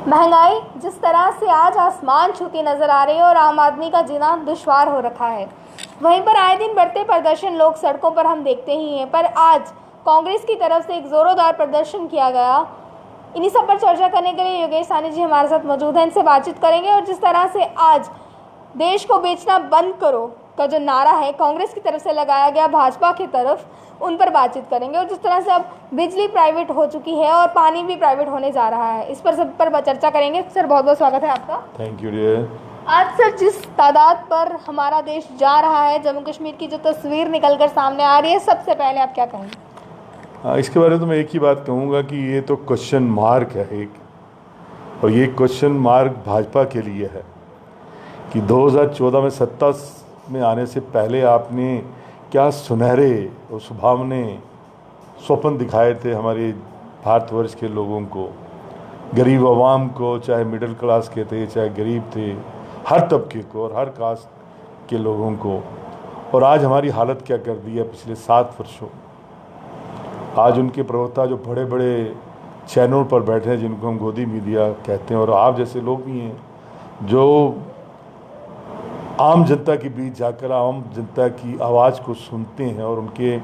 महंगाई जिस तरह से आज आसमान छूती नजर आ रही है और आम आदमी का जीना दुश्वार हो रखा है, वहीं पर आए दिन बढ़ते प्रदर्शन लोग सड़कों पर हम देखते ही हैं। पर आज कांग्रेस की तरफ से एक जोरदार प्रदर्शन किया गया। इन्हीं सब पर चर्चा करने के लिए योगेश साहनी जी हमारे साथ मौजूद हैं। इनसे बातचीत करेंगे और जिस तरह से आज देश को बेचना बंद करो का जो नारा है कांग्रेस की तरफ से लगाया गया भाजपा की तरफ, उन पर बातचीत करेंगे। और जिस तरह से अब बिजली प्राइवेट हो चुकी है और पानी भी प्राइवेट होने जा रहा है, इस पर सब पर चर्चा करेंगे। सर बहुत बहुत स्वागत है आपका। Thank you dear. आज सर जिस तादाद पर हमारा देश जा रहा है, जम्मू कश्मीर की जो तस्वीर निकलकर सामने आ रही है, सबसे पहले आप क्या कहेंगे? इसके बारे में तो मैं एक ही बात कहूँगा कि ये तो क्वेश्चन मार्क है एक, और ये क्वेश्चन मार्क भाजपा के लिए है कि 2014 में सत्ता में आने से पहले आपने क्या सुनहरे और सुभावने स्वप्न दिखाए थे हमारे भारतवर्ष के लोगों को, गरीब आवाम को, चाहे मिडिल क्लास के थे चाहे गरीब थे, हर तबके को और हर कास्ट के लोगों को। और आज हमारी हालत क्या कर दी है पिछले 7 वर्षों। आज उनके प्रवक्ता जो बड़े बड़े चैनल पर बैठे हैं, जिनको हम गोदी मीडिया कहते हैं, और आप जैसे लोग भी हैं जो आम जनता के बीच जाकर आम जनता की आवाज़ को सुनते हैं और उनके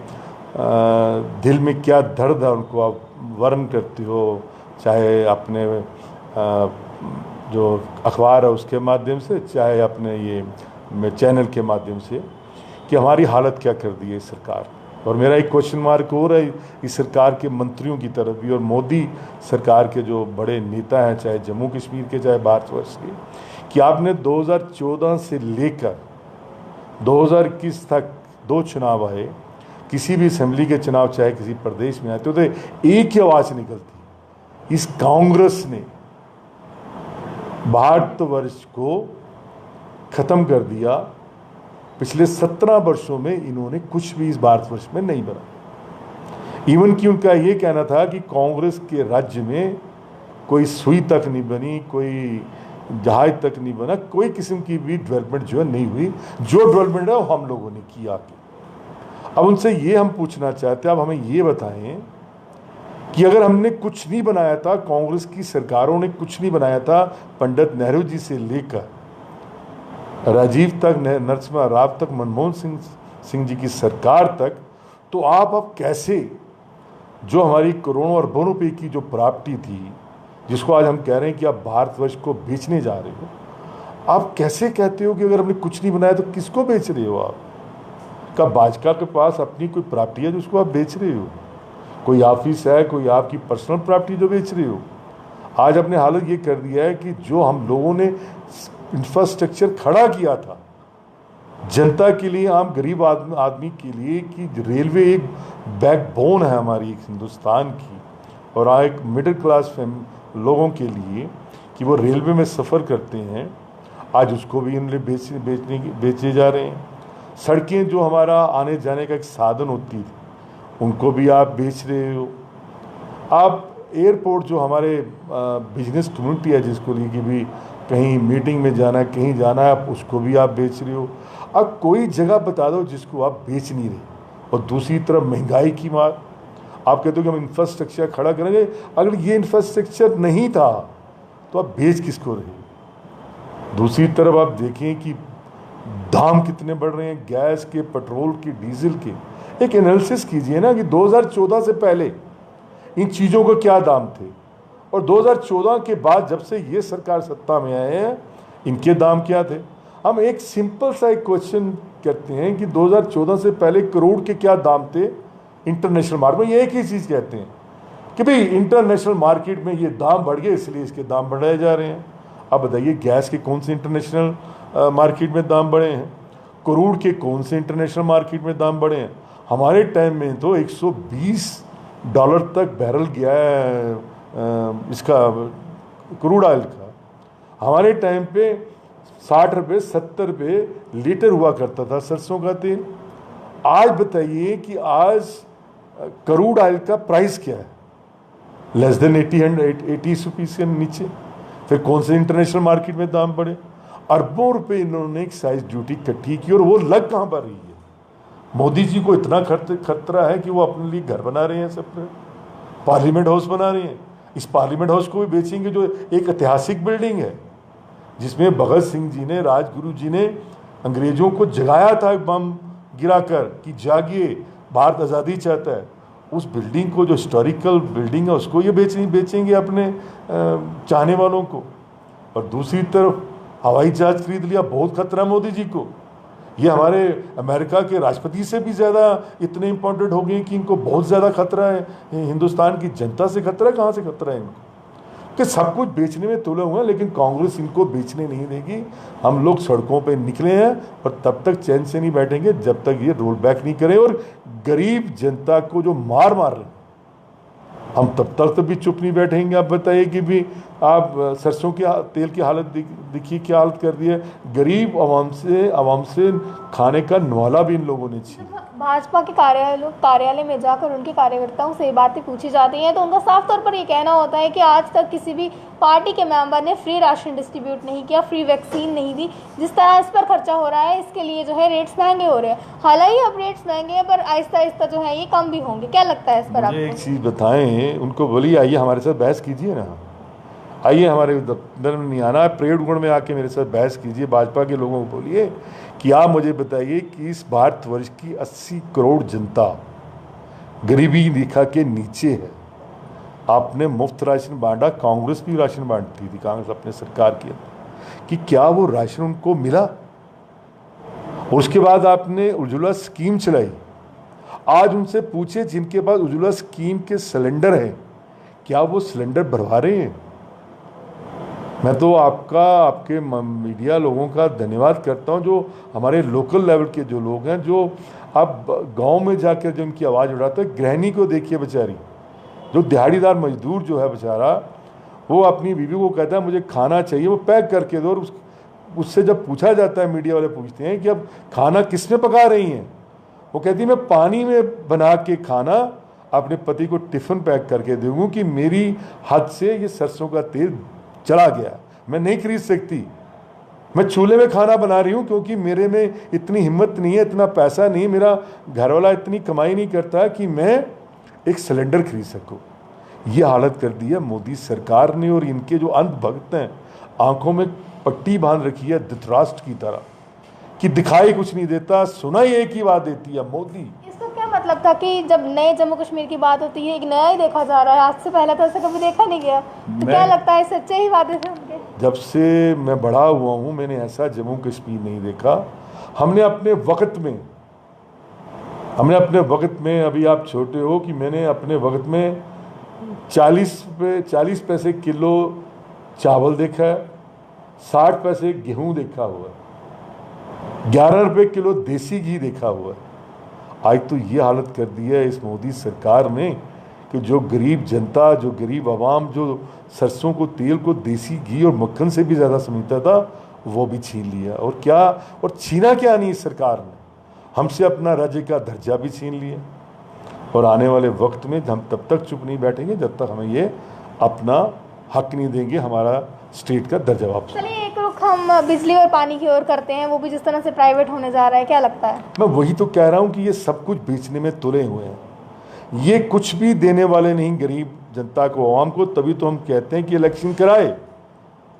दिल में क्या दर्द है उनको आप वर्णन करते हो, चाहे अपने जो अखबार है उसके माध्यम से, चाहे अपने ये चैनल के माध्यम से, कि हमारी हालत क्या कर दी है इस सरकार। और मेरा एक क्वेश्चन मार्क हो रहा है इस सरकार के मंत्रियों की तरफ भी और मोदी सरकार के जो बड़े नेता हैं, चाहे जम्मू कश्मीर के चाहे भारतवर्ष के, कि आपने 2014 से लेकर 2021 तक 2 चुनाव आए, किसी भी असेंबली के चुनाव चाहे किसी प्रदेश में आते तो एक ही आवाज़ निकलती, इस कांग्रेस ने भारतवर्ष को ख़त्म कर दिया। पिछले 17 वर्षों में इन्होंने कुछ भी इस भारतवर्ष में नहीं बना। इवन कि उनका ये कहना था कि कांग्रेस के राज्य में कोई सुई तक नहीं बनी, कोई जहाज तक नहीं बना, कोई किस्म की भी डेवलपमेंट जो है नहीं हुई। जो डेवलपमेंट है वो हम लोगों ने किया। अब उनसे ये हम पूछना चाहते हैं, अब हमें ये बताएं कि अगर हमने कुछ नहीं बनाया था, कांग्रेस की सरकारों ने कुछ नहीं बनाया था, पंडित नेहरू जी से लेकर राजीव तक, नरसिम्हा राव तक, मनमोहन सिंह जी की सरकार तक, तो आप अब कैसे जो हमारी करोड़ों अरबों रुपए की जो प्रॉपर्टी थी, जिसको आज हम कह रहे हैं कि आप भारतवर्ष को बेचने जा रहे हो, आप कैसे कहते हो कि अगर हमने कुछ नहीं बनाया तो किसको बेच रहे हो आप? क्या भाजपा के पास अपनी कोई प्रॉपर्टी है जिसको आप बेच रहे हो? कोई ऑफिस है, कोई आपकी पर्सनल प्रॉपर्टी जो बेच रहे हो? आज अपने हालत ये कर दिया है कि जो हम लोगों ने इंफ्रास्ट्रक्चर खड़ा किया था जनता के लिए, आम गरीब आदमी के लिए, कि रेलवे एक बैकबोन है हमारी हिंदुस्तान की, और आज एक मिडिल क्लास लोगों के लिए कि वो रेलवे में सफ़र करते हैं, आज उसको भी इन्होंने बेचे जा रहे हैं। सड़कें जो हमारा आने जाने का एक साधन होती थी, उनको भी आप बेच रहे हो। आप एयरपोर्ट जो हमारे बिजनेस कम्युनिटी है, जिसको लिए कि भी कहीं मीटिंग में जाना है, कहीं जाना है, आप उसको भी आप बेच रहे हो। अब कोई जगह बता दो जिसको आप बेच नहीं रहे। और दूसरी तरफ महंगाई की मार, आप कहते हो कि हम इंफ्रास्ट्रक्चर खड़ा करेंगे, अगर ये इंफ्रास्ट्रक्चर नहीं था तो आप बेच किसको रहे? दूसरी तरफ आप देखें कि दाम कितने बढ़ रहे हैं, गैस के, पेट्रोल के, डीजल के। एक एनालिसिस कीजिए ना कि 2014 से पहले इन चीज़ों के क्या दाम थे, और 2014 के बाद जब से ये सरकार सत्ता में आए हैं इनके दाम क्या थे। हम एक सिंपल सा एक क्वेश्चन करते हैं कि 2014 से पहले करोड़ के क्या दाम थे इंटरनेशनल मार्केट में। ये एक ही चीज़ कहते हैं कि भाई इंटरनेशनल मार्केट में ये दाम बढ़ गए इसलिए इसके दाम बढ़ाए जा रहे हैं। अब बताइए गैस के कौन से इंटरनेशनल मार्केट में दाम बढ़े हैं? करोड़ के कौन से इंटरनेशनल मार्केट में दाम बढ़े हैं? हमारे टाइम में तो $120 तक बैरल गया है इसका क्रूड ऑयल का। हमारे टाइम पे 60 रुपये 70 रुपये लीटर हुआ करता था सरसों का तेल। आज बताइए कि आज क्रूड ऑयल का प्राइस क्या है? लेस देन 80 रुपीज़ के नीचे। फिर कौन से इंटरनेशनल मार्केट में दाम बढ़े? अरबों रुपए इन्होंने एक्साइज ड्यूटी इकट्ठी की, और वो लग कहाँ पर रही है? मोदी जी को इतना खतरा है कि वो अपने लिए घर बना रहे हैं, सब पार्लियामेंट हाउस बना रहे हैं, इस पार्लियामेंट हाउस को भी बेचेंगे जो एक ऐतिहासिक बिल्डिंग है, जिसमें भगत सिंह जी ने, राजगुरु जी ने अंग्रेजों को जगाया था बम गिराकर कि जागिए, भारत आज़ादी चाहता है। उस बिल्डिंग को, जो हिस्टोरिकल बिल्डिंग है, उसको ये बेचेंगे अपने चाहने वालों को। और दूसरी तरफ हवाई जहाज खरीद लिया, बहुत खतरा मोदी जी को। ये हमारे अमेरिका के राष्ट्रपति से भी ज़्यादा इतने इंपॉर्टेंट हो गए कि इनको बहुत ज़्यादा खतरा है। हिंदुस्तान की जनता से खतरा है, कहाँ से खतरा है इनको? कि सब कुछ बेचने में तुले हुए हैं, लेकिन कांग्रेस इनको बेचने नहीं देगी। हम लोग सड़कों पे निकले हैं और तब तक चैन से नहीं बैठेंगे जब तक ये रोल बैक नहीं करें। और गरीब जनता को जो मार रहे हैं, हम तब तक तो भी चुप नहीं बैठेंगे। आप बताइए कि भी आप सरसों के तेल की हालत देखिए, क्या हालत कर दी है। गरीब आवाम से खाने का नवाला भी इन लोगों ने छीना। भाजपा के कार्यालय में जाकर उनके कार्यकर्ताओं से ये बातें पूछी जाती हैं तो उनका साफ तौर पर ये कहना होता है कि आज तक किसी भी पार्टी के मेंबर ने फ्री राशन डिस्ट्रीब्यूट नहीं किया, फ्री वैक्सीन नहीं दी। जिस तरह इस पर खर्चा हो रहा है, इसके लिए जो है रेट्स महंगे हो रहे हैं। हालांकि अब रेट्स महंगे हैं, पर आहिस्ता आहिस्ता जो है ये कम भी होंगे। क्या लगता है इस पर आपको? एक चीज़ बताएं, उनको बोलिए आइए हमारे साथ बहस कीजिए ना, आइए हमारे दफ्तर में नहीं आना, परेड ग्राउंड में आके मेरे साथ बहस कीजिए। भाजपा के लोगों को बोलिए कि आप मुझे बताइए कि इस भारतवर्ष की 80 करोड़ जनता गरीबी रेखा के नीचे है। आपने मुफ्त राशन बांटा, कांग्रेस भी राशन बांटती थी, कांग्रेस अपने सरकार के अंदर, कि क्या वो राशन उनको मिला? और उसके बाद आपने उज्ज्वला स्कीम चलाई। आज उनसे पूछे जिनके पास उज्ज्वला स्कीम के सिलेंडर हैं, क्या वो सिलेंडर भरवा रहे हैं? मैं तो आपके मीडिया लोगों का धन्यवाद करता हूं, जो हमारे लोकल लेवल के जो लोग हैं, जो आप गांव में जाकर जो उनकी आवाज़ उठाते हैं। गृहिणी को देखिए बेचारी, जो दिहाड़ीदार मजदूर जो है बेचारा, वो अपनी बीवी को कहता है मुझे खाना चाहिए, वो पैक करके दो। और उससे जब पूछा जाता है, मीडिया वाले पूछते हैं कि अब खाना किस में पका रही हैं, वो कहती है मैं पानी में बना के खाना अपने पति को टिफ़िन पैक करके दूँगी कि मेरी हाथ से ये सरसों का तेल चला गया, मैं नहीं खरीद सकती। मैं चूल्हे में खाना बना रही हूँ क्योंकि मेरे में इतनी हिम्मत नहीं है, इतना पैसा नहीं, मेरा घरवाला इतनी कमाई नहीं करता कि मैं एक सिलेंडर खरीद सकूँ। ये हालत कर दी है मोदी सरकार ने। और इनके जो अंधभक्त हैं, आंखों में पट्टी बांध रखी है धृतराष्ट्र की तरह, कि दिखाई कुछ नहीं देता, सुनाई एक ही बात देती है, मोदी। इसका क्या मतलब था कि जब नए जम्मू कश्मीर की बात होती है एक नया ही देखा जा रहा है, आज से पहले तो ऐसा कभी देखा नहीं गया। तो क्या लगता है सच्चे ही वादे थे उनके? जब से मैं बड़ा हुआ हूँ मैंने ऐसा जम्मू कश्मीर नहीं देखा। हमने अपने वक्त में, अभी आप छोटे हो, कि मैंने अपने वक्त में 40 पैसे किलो चावल देखा है, 60 पैसे गेहूँ देखा हुआ है, 11 रुपये किलो देसी घी देखा हुआ है। आज तो ये हालत कर दी है इस मोदी सरकार ने कि जो गरीब जनता, जो गरीब आवाम, जो सरसों को, तेल को देसी घी और मक्खन से भी ज़्यादा समझता था, वो भी छीन लिया। और छीना क्या नहीं, इस सरकार ने हमसे अपना राज्य का दर्जा भी छीन लिया। और आने वाले वक्त में हम तब तक चुप नहीं बैठेंगे जब तक हमें ये अपना हक नहीं देंगे, हमारा स्टेट का दर्जा वापस। चलिए एक रुख हम बिजली और पानी की ओर करते हैं, वो भी जिस तरह से प्राइवेट होने जा रहा है, क्या लगता है? मैं वही तो कह रहा हूँ कि ये सब कुछ बेचने में तुले हुए हैं, ये कुछ भी देने वाले नहीं गरीब जनता को, आवाम को। तभी तो हम कहते हैं कि इलेक्शन कराए।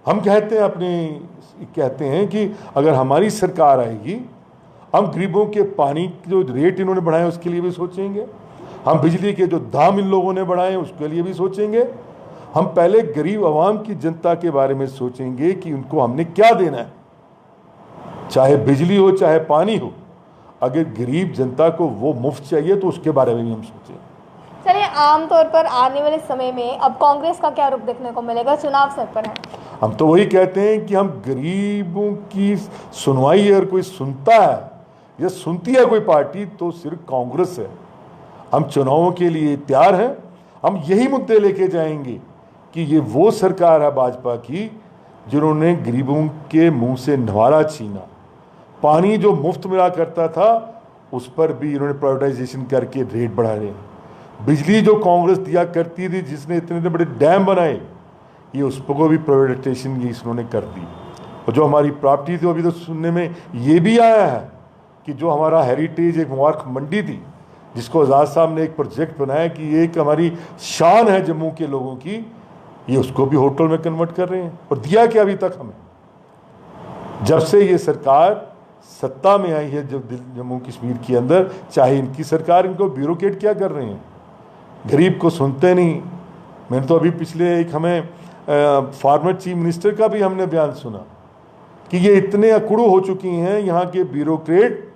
हम कहते हैं कि अगर हमारी सरकार आएगी, हम गरीबों के पानी जो रेट इन्होंने बढ़ाए उसके लिए भी सोचेंगे, हम बिजली के जो दाम इन लोगों ने बढ़ाए उसके लिए भी सोचेंगे। हम पहले गरीब आवाम की जनता के बारे में सोचेंगे कि उनको हमने क्या देना है, चाहे बिजली हो चाहे पानी हो। अगर गरीब जनता को वो मुफ्त चाहिए तो उसके बारे में भी हम सोचें। चलिए आमतौर पर आने वाले समय में अब कांग्रेस का क्या रुख देखने को मिलेगा? चुनाव सर पर है, हम तो वही कहते हैं कि हम गरीबों की सुनवाई अगर कोई सुनता है या सुनती है कोई पार्टी तो सिर्फ कांग्रेस है। हम चुनावों के लिए तैयार हैं, हम यही मुद्दे लेके जाएंगे कि ये वो सरकार है भाजपा की जिन्होंने गरीबों के मुंह से नवाला छीना। पानी जो मुफ्त मिला करता था उस पर भी इन्होंने प्राइवेटाइजेशन करके रेट बढ़ा रहे हैं। बिजली जो कांग्रेस दिया करती थी, जिसने इतने बड़े डैम बनाए, ये उस पर को भी प्राइवेटाइजेशन ये इन्होंने कर दी। और जो हमारी प्रॉपर्टी थी, अभी तो सुनने में ये भी आया है कि जो हमारा हेरिटेज एक मुबारक मंडी थी, जिसको आज़ाद साहब ने एक प्रोजेक्ट बनाया कि ये एक हमारी शान है जम्मू के लोगों की, ये उसको भी होटल में कन्वर्ट कर रहे हैं। और दिया क्या अभी तक हमें? जब से ये सरकार सत्ता में आई है, जब जम्मू कश्मीर के अंदर, चाहे इनकी सरकार, इनको ब्यूरोक्रेट क्या कर रहे हैं, गरीब को सुनते नहीं। मैंने तो अभी पिछले एक हमें फॉर्मर चीफ मिनिस्टर का भी हमने बयान सुना कि ये इतने अकड़ू हो चुकी हैं यहाँ के ब्यूरोक्रेट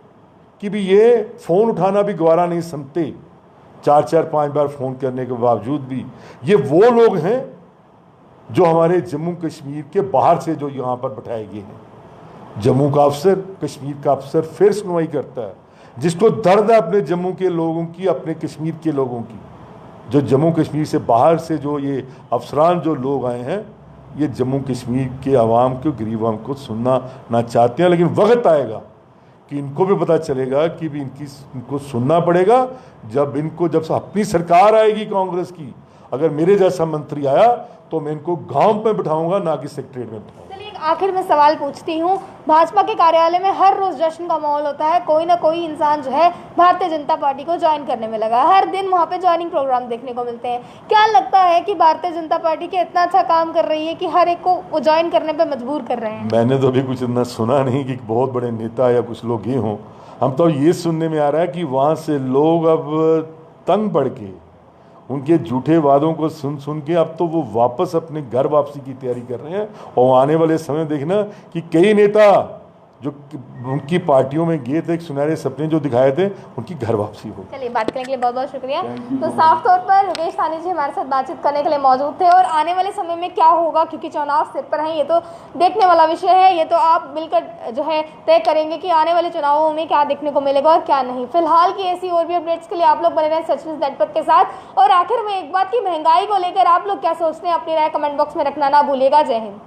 कि भी ये फ़ोन उठाना भी गवारा नहीं समझते, 4-4-5 बार फ़ोन करने के बावजूद भी। ये वो लोग हैं जो हमारे जम्मू कश्मीर के बाहर से जो यहाँ पर बैठाए गए हैं। जम्मू का अफसर, कश्मीर का अफसर फिर सुनवाई करता है, जिसको दर्द है अपने जम्मू के लोगों की, अपने कश्मीर के लोगों की। जो जम्मू कश्मीर से बाहर से जो ये अफसरान जो लोग आए हैं, ये जम्मू कश्मीर के आवाम को, गरीब आवाम को सुनना ना चाहते हैं। लेकिन वक्त आएगा कि इनको भी पता चलेगा कि भी इनको सुनना पड़ेगा। जब से अपनी सरकार आएगी कांग्रेस की, अगर मेरे जैसा मंत्री आया तो मैं इनको गांव में बिठाऊंगा, ना कि सेक्रेटरीट में बिठाऊंगा। चलिए, आखिर में सवाल पूछती हूँ, भाजपा के कार्यालय में हर रोज जश्न का माहौल होता है, कोई ना कोई इंसान जो है भारतीय जनता पार्टी को ज्वाइन करने में लगा है, हर दिन वहाँ पे ज्वाइनिंग प्रोग्राम देखने को मिलते हैं। क्या लगता है कि भारतीय जनता पार्टी के इतना अच्छा काम कर रही है कि हर एक को वो ज्वाइन करने पे मजबूर कर रहे हैं? मैंने तो अभी कुछ इतना सुना नहीं कि बहुत बड़े नेता या कुछ लोग ये हों। हम तो ये सुनने में आ रहा है कि वहाँ से लोग अब तंग बढ़ के, उनके झूठे वादों को सुन सुन के अब तो वो वापस अपने घर वापसी की तैयारी कर रहे हैं। और आने वाले समय देखना कि कई नेता जो उनकी पार्टियों में गए थे, एक सुनहरे सपने जो दिखाए थे, उनकी घर वापसी हो। चलिए, बात करने के लिए बहुत बहुत शुक्रिया। तो साफ तौर पर योगेश साहनी जी हमारे साथ बातचीत करने के लिए मौजूद थे। और आने वाले समय में क्या होगा, क्योंकि चुनाव सिर पर है, ये तो देखने वाला विषय है, ये तो आप मिलकर जो है तय करेंगे कि आने वाले चुनावों में क्या देखने को मिलेगा और क्या नहीं। फिलहाल की ऐसी और भी अपडेट्स के लिए आप लोग बने रहें सच न्यूज़ नेटवर्क के साथ। और आखिर में एक बात की, महंगाई को लेकर आप लोग क्या सोचते हैं, अपनी राय कमेंट बॉक्स में रखना ना भूलिएगा। जय हिंद।